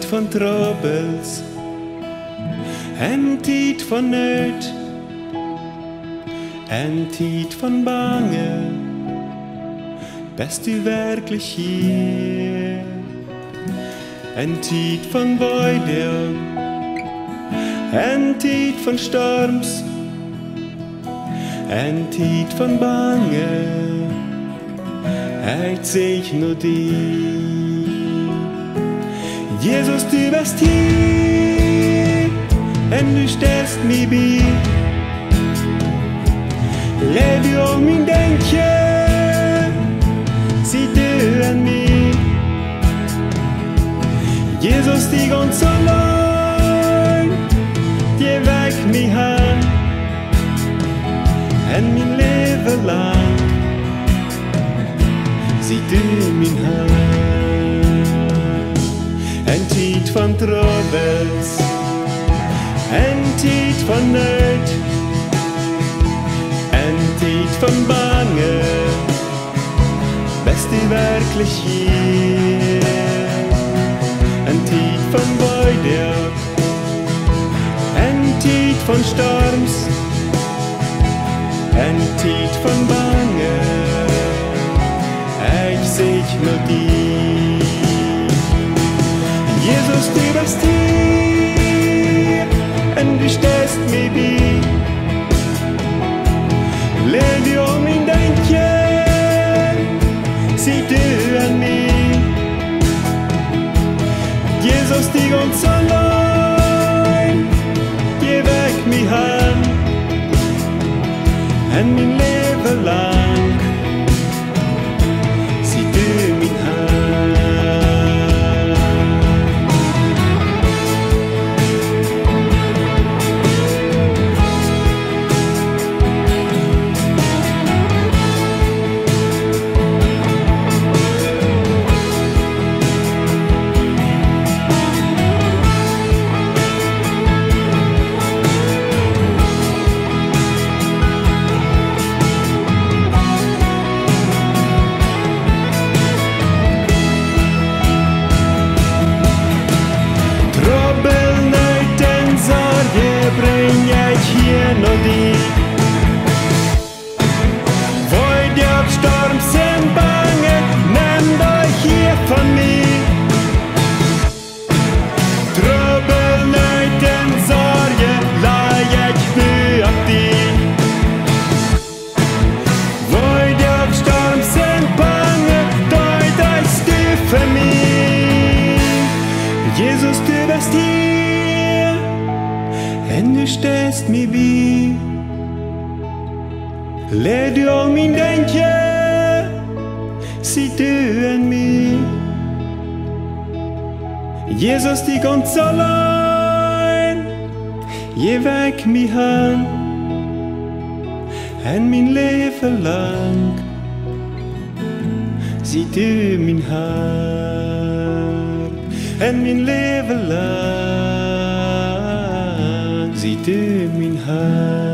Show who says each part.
Speaker 1: van troubles, en tijd van nood, en tijd van bange, bist du wirklich hier? En tijd van weide, en tijd van storms, en tijd van bange, ik zeg nur die. Jesus, du bist hier, en du stellst mir bei. Lev du om min denke, sieh du an mir. Jesus, die ganz allein, die weg mich an, en min Leben lang, sieh du min Hand. En tijd van troubles, en tijd van nood, en tijd van bange, bist du wirklich hier? En tijd van weide, en tijd van storms, en tijd van bange, ik zeg nur die. Jesus, du bist hier, und du stellst mir bei. Lev du om min denke, sieh du an mir. Jesus, die ganz allein, geh weg mich an, en min Leben lang, sieh du min Hand. Bring ich hier noch die. Wollt ihr auf Sturm sind bange, nehmt euch hier von mir. Trubel, Nöten, Sorge, leih ich für auf die. Wollt ihr auf Sturm sind bange, deut euch du für mich. Jesus, du bist hier, en du stellst mir bei. Lev du om min denke, sieh du an mir. Jesus, die ganz allein, geh weg mich an, en min Leben lang, sieh du min Hand, en min Leben lang, sieh du min Hand.